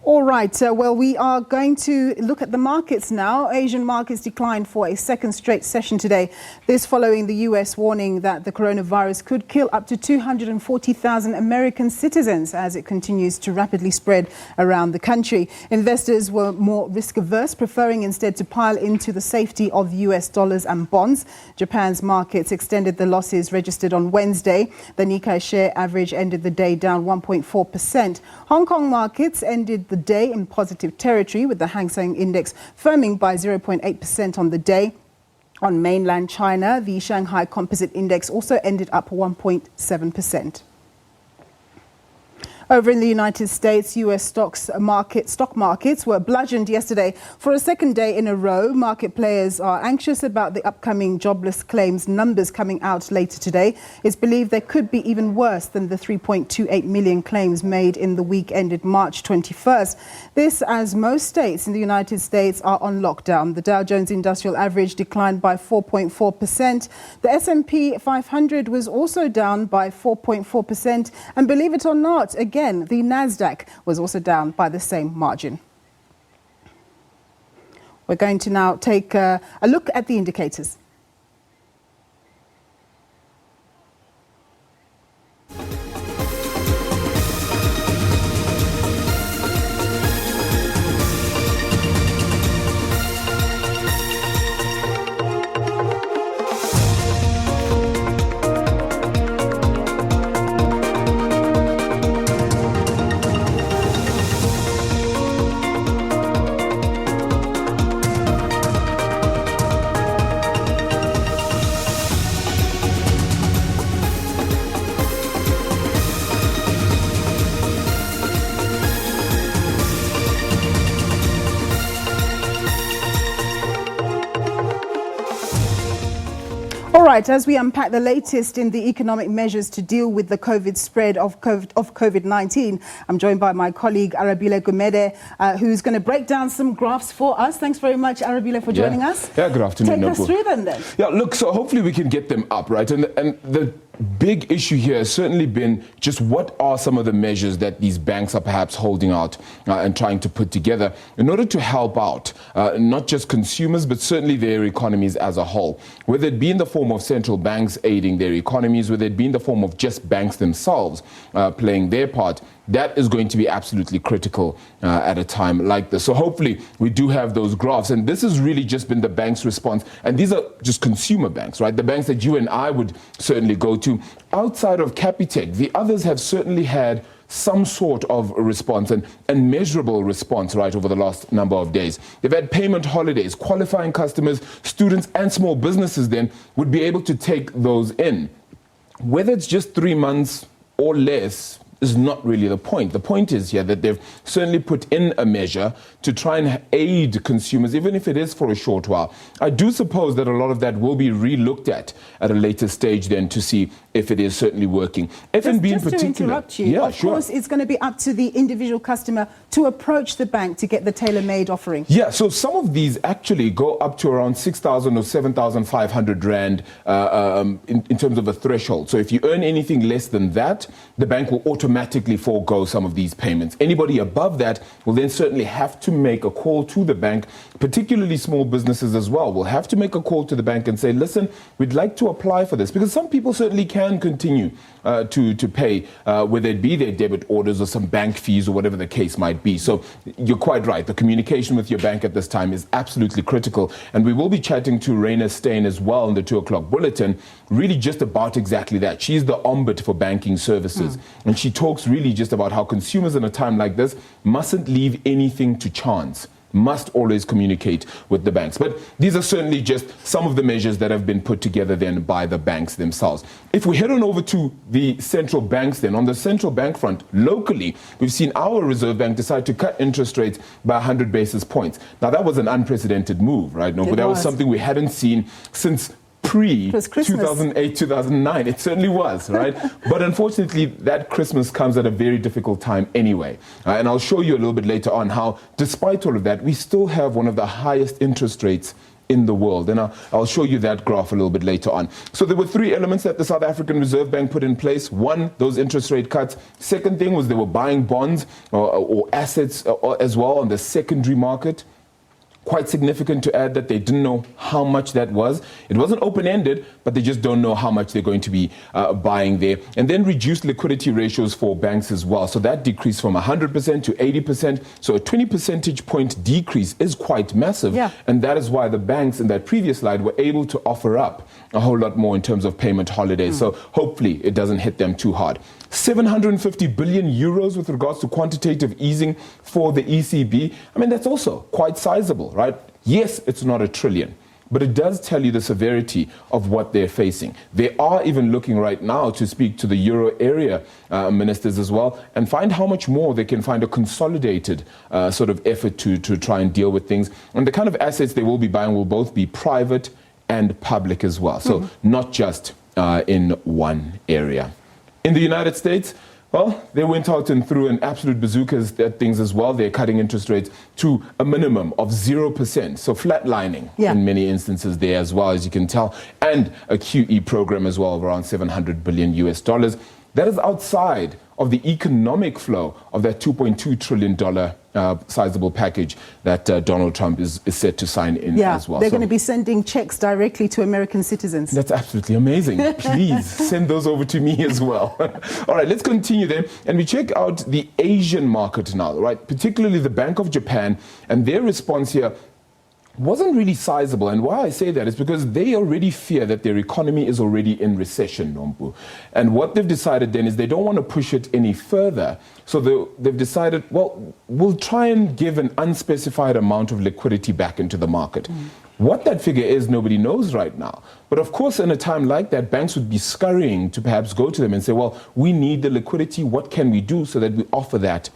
All right, well, we are going to look at the markets now. Asian markets declined for a second straight session today. This following the U.S. warning that the coronavirus could kill up to 240,000 American citizens as it continues to rapidly spread around the country. Investors were more risk-averse, preferring instead to pile into the safety of U.S. dollars and bonds. Japan's markets extended the losses registered on Wednesday. The Nikkei share average ended the day down 1.4%. Hong Kong markets ended the day in positive territory, with the Hang Seng Index firming by 0.8% on the day. On mainland China, the Shanghai Composite Index also ended up 1.7%. Over in the United States, U.S. stock markets were bludgeoned yesterday for a second day in a row. Market players are anxious about the upcoming jobless claims numbers coming out later today. It's believed they could be even worse than the 3.28 million claims made in the week ended March 21st. This as most states in the United States are on lockdown. The Dow Jones Industrial Average declined by 4.4%. The S&P 500 was also down by 4.4%. And believe it or not, again, the Nasdaq was also down by the same margin. We're going to now take a look at the indicators. All right, as we unpack the latest in the economic measures to deal with the COVID spread of COVID-19, I'm joined by my colleague Arabile Gumede, who's going to break down some graphs for us. Thanks very much, Arabile, for joining us. Yeah, good afternoon. Take us through them then. Yeah, look, so hopefully we can get them up, right? And the big issue here has certainly been just what are some of the measures that these banks are perhaps holding out and trying to put together in order to help out not just consumers, but certainly their economies as a whole. Whether it be in the form of central banks aiding their economies, whether it be in the form of just banks themselves playing their part, that is going to be absolutely critical at a time like this. So hopefully we do have those graphs. And this has really just been the bank's response. And these are just consumer banks, right? The banks that you and I would certainly go to. Outside of Capitec, the others have certainly had some sort of response and measurable response right over the last number of days. They've had payment holidays. Qualifying customers, students and small businesses then would be able to take those in. Whether it's just 3 months or less is not really the point. The point is here that they've certainly put in a measure to try and aid consumers, even if it is for a short while. I do suppose that a lot of that will be re-looked at a later stage then to see if it is certainly working. F&B in particular. Just to interrupt you, of course, it's going to be up to the individual customer to approach the bank to get the tailor-made offering. Yeah, so some of these actually go up to around 6,000 or 7,500 Rand in terms of a threshold. So if you earn anything less than that, the bank will automatically forego some of these payments. Anybody above that will then certainly have to make a call to the bank, particularly small businesses as well, will have to make a call to the bank and say, listen, we'd like to apply for this, because some people certainly can continue to pay, whether it be their debit orders or some bank fees or whatever the case might be. So you're quite right. The communication with your bank at this time is absolutely critical. And we will be chatting to Raina Steyn as well in the 2 o'clock bulletin, really just about exactly that. She's the ombudsman for banking services. And she talks really just about how consumers in a time like this mustn't leave anything to chance, must always communicate with the banks. But these are certainly just some of the measures that have been put together then by the banks themselves. If we head on over to the central banks then, on the central bank front, locally, we've seen our Reserve Bank decide to cut interest rates by 100 basis points. Now, that was an unprecedented move, right? No, but that was something we hadn't seen since pre-2008, 2009. It certainly was, right? But unfortunately, that Christmas comes at a very difficult time anyway. And I'll show you a little bit later on how, despite all of that, we still have one of the highest interest rates in the world. And I'll show you that graph a little bit later on. So there were three elements that the South African Reserve Bank put in place. One, those interest rate cuts. Second thing was they were buying bonds or assets as well on the secondary market. Quite significant to add that they didn't know how much that was. It wasn't open-ended, but they just don't know how much they're going to be buying there. And then reduced liquidity ratios for banks as well. So that decreased from 100% to 80%. So a 20 percentage point decrease is quite massive. Yeah. And that is why the banks in that previous slide were able to offer up a whole lot more in terms of payment holidays. So hopefully it doesn't hit them too hard. 750 billion euros with regards to quantitative easing for the ECB. I mean, that's also quite sizable, right? Yes, it's not a trillion, but it does tell you the severity of what they're facing. They are even looking right now to speak to the euro area ministers as well and find how much more they can find a consolidated sort of effort to try and deal with things. And the kind of assets they will be buying will both be private and public as well. So not just in one area. In the United States, well, they went out and threw an absolute bazooka at things as well. They're cutting interest rates to a minimum of 0%. So flatlining in many instances there as well, as you can tell. And a QE program as well of around $700 billion US. That is outside of the economic flow of that $2.2 trillion sizable package that Donald Trump is set to sign in as well. They're going to be sending checks directly to American citizens. That's absolutely amazing. Please send those over to me as well. All right, let's continue then. And we check out the Asian market now, right? Particularly the Bank of Japan, and their response here wasn't really sizable. And why I say that is because they already fear that their economy is already in recession, Nompu. And what they've decided then is they don't want to push it any further. So they've decided, well, we'll try and give an unspecified amount of liquidity back into the market. What that figure is, nobody knows right now. But of course, in a time like that, banks would be scurrying to perhaps go to them and say, well, we need the liquidity. What can we do so that we offer that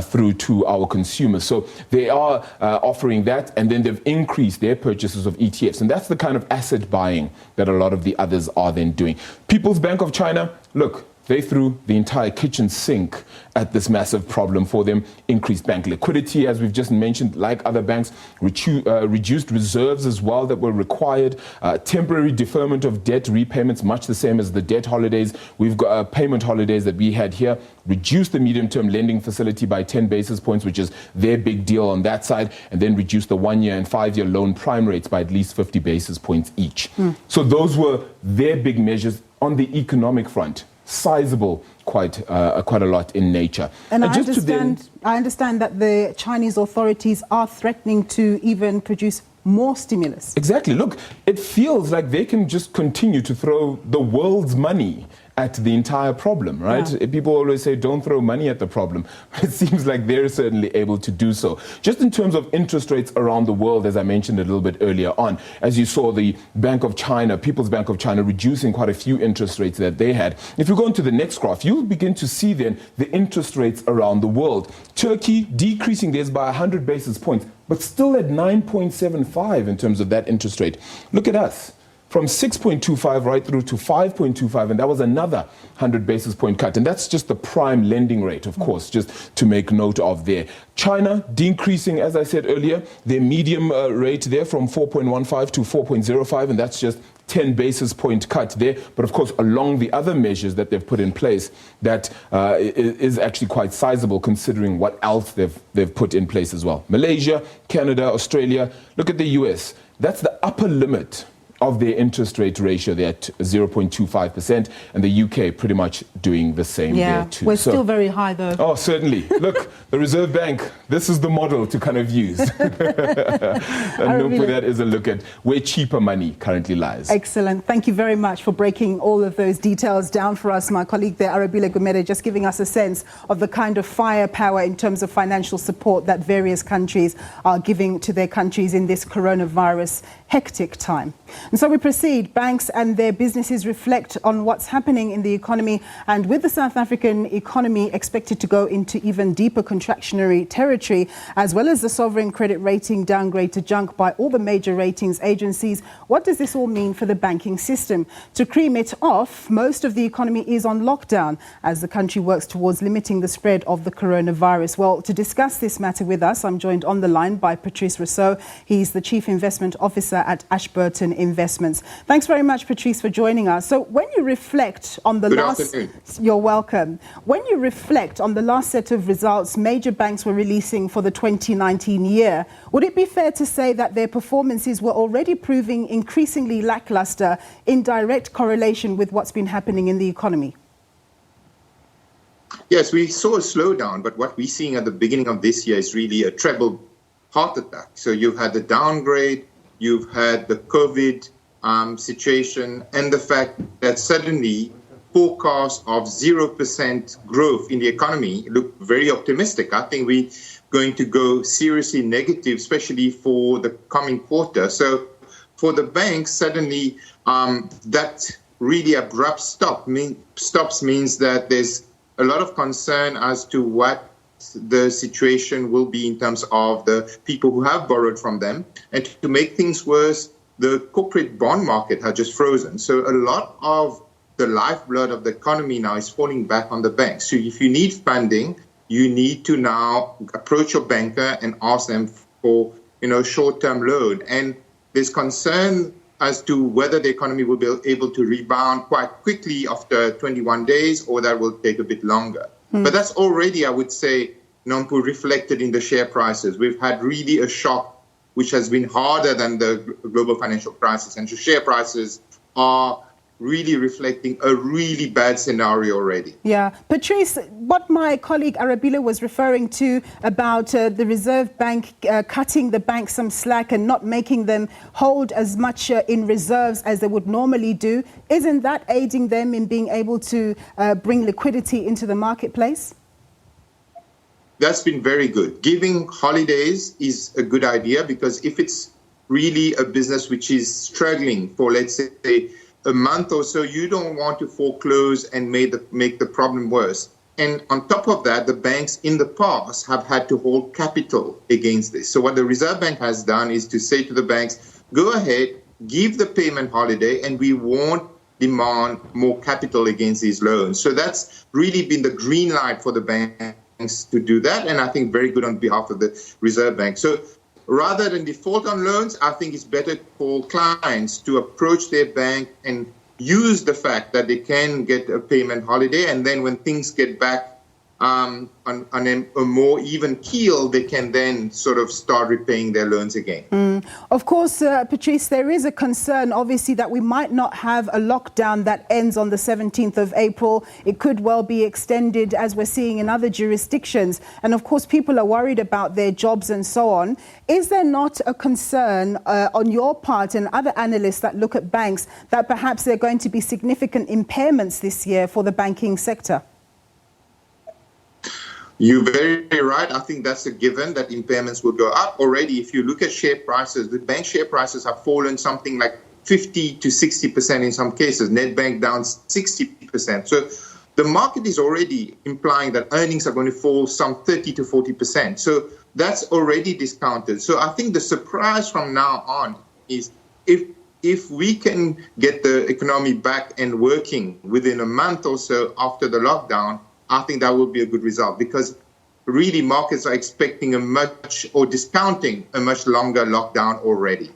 through to our consumers? So they are offering that, and then they've increased their purchases of ETFs. And that's the kind of asset buying that a lot of the others are then doing. People's Bank of China, look, they threw the entire kitchen sink at this massive problem for them. Increased bank liquidity, as we've just mentioned, like other banks, reduced reserves as well that were required, temporary deferment of debt repayments, much the same as the debt holidays. We've got payment holidays that we had here, reduced the medium-term lending facility by 10 basis points, which is their big deal on that side, and then reduced the 1-year and 5-year loan prime rates by at least 50 basis points each. So those were their big measures on the economic front. Sizable, quite a lot in nature. And I understand that the Chinese authorities are threatening to even produce more stimulus. Exactly. Look, it feels like they can just continue to throw the world's money at the entire problem, right? People always say, don't throw money at the problem. But it seems like they're certainly able to do so. Just in terms of interest rates around the world, as I mentioned a little bit earlier on, as you saw the Bank of China, People's Bank of China, reducing quite a few interest rates that they had. If you go into the next graph, you'll begin to see then the interest rates around the world. Turkey decreasing theirs by 100 basis points, but still at 9.75 in terms of that interest rate. Look at us. From 6.25 right through to 5.25, and that was another 100 basis point cut. And that's just the prime lending rate, of course, just to make note of there. China decreasing, as I said earlier, their medium rate there from 4.15 to 4.05, and that's just 10 basis point cut there. But of course, along the other measures that they've put in place, that is actually quite sizable considering what else they've put in place as well. Malaysia, Canada, Australia, look at the US. That's the upper limit of their interest rate ratio. They're at 0.25%, and the UK pretty much doing the same there too. We're still very high though. Oh, certainly. Look, the Reserve Bank, this is the model to kind of use. And that is a look at where cheaper money currently lies. Excellent. Thank you very much for breaking all of those details down for us. My colleague there, Arabile Gumede, just giving us a sense of the kind of firepower in terms of financial support that various countries are giving to their countries in this coronavirus hectic time. And so we proceed. Banks and their businesses reflect on what's happening in the economy. And with the South African economy expected to go into even deeper contractionary territory, as well as the sovereign credit rating downgrade to junk by all the major ratings agencies, what does this all mean for the banking system? To cream it off, most of the economy is on lockdown as the country works towards limiting the spread of the coronavirus. Well, to discuss this matter with us, I'm joined on the line by Patrice Rousseau. He's the Chief Investment Officer at Ashburton Investments. Thanks very much, Patrice, for joining us. So when you reflect on the You're welcome. When you reflect on the last set of results major banks were releasing for the 2019 year, would it be fair to say that their performances were already proving increasingly lackluster in direct correlation with what's been happening in the economy? Yes, we saw a slowdown, but what we're seeing at the beginning of this year is really a treble heart attack. So you've had the downgrade, you've had the COVID situation, and the fact that suddenly forecasts of 0% growth in the economy look very optimistic. I think we're going to go seriously negative, especially for the coming quarter. So for the banks, suddenly that really abrupt stops means that there's a lot of concern as to what the situation will be in terms of the people who have borrowed from them. And to make things worse, the corporate bond market has just frozen. So a lot of the lifeblood of the economy now is falling back on the banks. So if you need funding, you need to now approach your banker and ask them for, short-term loan. And there's concern as to whether the economy will be able to rebound quite quickly after 21 days or that will take a bit longer. But that's already, I would say, Nompu, reflected in the share prices. We've had really a shock which has been harder than the global financial crisis. And the share prices are really reflecting a really bad scenario already. Yeah. Patrice, what my colleague Arabila was referring to about the Reserve Bank cutting the banks some slack and not making them hold as much in reserves as they would normally do, isn't that aiding them in being able to bring liquidity into the marketplace? That's been very good. Giving holidays is a good idea because if it's really a business which is struggling for, let's say, a month or so, you don't want to foreclose and make the problem worse. And on top of that, the banks in the past have had to hold capital against this. So what the Reserve Bank has done is to say to the banks, go ahead, give the payment holiday, and we won't demand more capital against these loans. So that's really been the green light for the banks to do that. And I think very good on behalf of the Reserve Bank. So rather than default on loans, I think it's better for clients to approach their bank and use the fact that they can get a payment holiday. And then when things get back on a more even keel, they can then sort of start repaying their loans again. Of course, Patrice, there is a concern, obviously, that we might not have a lockdown that ends on the 17th of April. It could well be extended, as we're seeing in other jurisdictions. And of course, people are worried about their jobs and so on. Is there not a concern on your part and other analysts that look at banks that perhaps there are going to be significant impairments this year for the banking sector? You're very right. I think that's a given that impairments will go up. Already, if you look at share prices, the bank share prices have fallen something like 50 to 60% in some cases. Netbank down 60%. So the market is already implying that earnings are going to fall some 30 to 40%. So that's already discounted. So I think the surprise from now on is if we can get the economy back and working within a month or so after the lockdown, I think that will be a good result because really markets are expecting discounting a much longer lockdown already.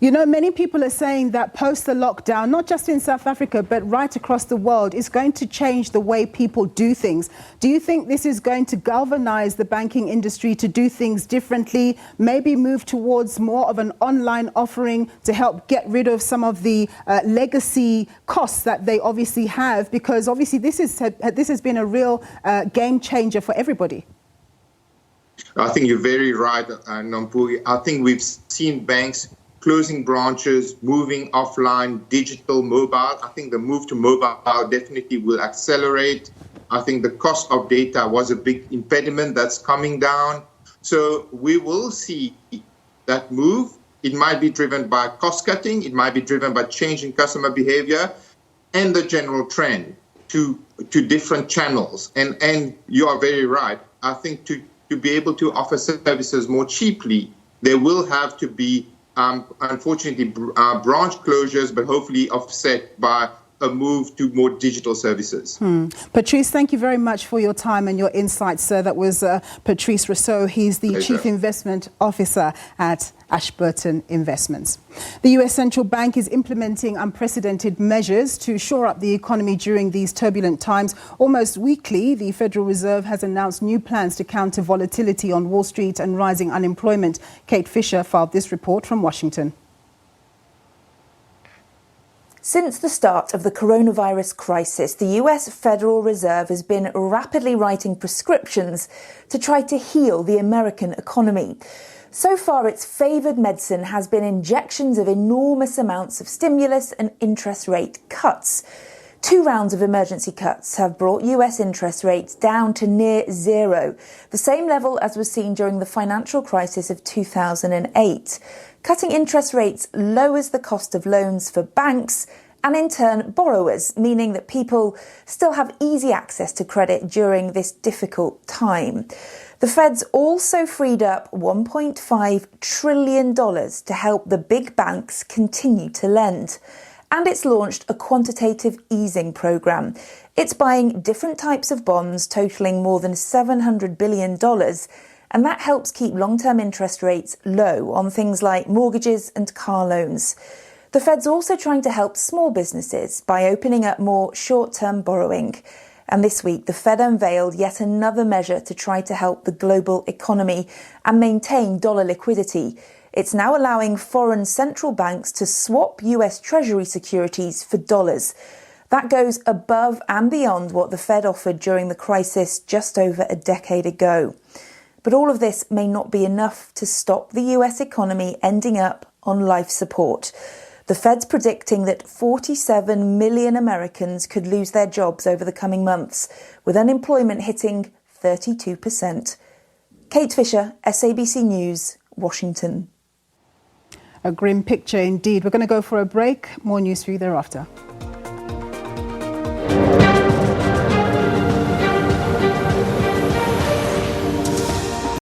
Many people are saying that post the lockdown, not just in South Africa, but right across the world, is going to change the way people do things. Do you think this is going to galvanize the banking industry to do things differently, maybe move towards more of an online offering to help get rid of some of the legacy costs that they obviously have? Because obviously this has been a real game changer for everybody. I think you're very right, Nompu. I think we've seen banks closing branches, moving offline, digital, mobile. I think the move to mobile definitely will accelerate. I think the cost of data was a big impediment that's coming down. So we will see that move. It might be driven by cost cutting. It might be driven by changing customer behavior and the general trend to different channels. And you are very right. I think to be able to offer services more cheaply, there will have to be, unfortunately, branch closures, but hopefully offset by a move to more digital services. Patrice, thank you very much for your time and your insights, sir. That was Patrice Rousseau. He's the Chief Investment Officer at Ashburton Investments. The US Central Bank is implementing unprecedented measures to shore up the economy during these turbulent times. Almost weekly, the Federal Reserve has announced new plans to counter volatility on Wall Street and rising unemployment. Kate Fisher filed this report from Washington. Since the start of the coronavirus crisis, the US Federal Reserve has been rapidly writing prescriptions to try to heal the American economy. So far, its favoured medicine has been injections of enormous amounts of stimulus and interest rate cuts. 2 rounds of emergency cuts have brought US interest rates down to near zero, the same level as was seen during the financial crisis of 2008. Cutting interest rates lowers the cost of loans for banks and in turn borrowers, meaning that people still have easy access to credit during this difficult time. The Fed's also freed up $1.5 trillion to help the big banks continue to lend. And it's launched a quantitative easing programme. It's buying different types of bonds totalling more than $700 billion, and that helps keep long-term interest rates low on things like mortgages and car loans. The Fed's also trying to help small businesses by opening up more short-term borrowing. And this week, the Fed unveiled yet another measure to try to help the global economy and maintain dollar liquidity. It's now allowing foreign central banks to swap US Treasury securities for dollars. That goes above and beyond what the Fed offered during the crisis just over a decade ago. But all of this may not be enough to stop the US economy ending up on life support. The Fed's predicting that 47 million Americans could lose their jobs over the coming months, with unemployment hitting 32%. Kate Fisher, SABC News, Washington. A grim picture indeed. We're going to go for a break. More news for you thereafter.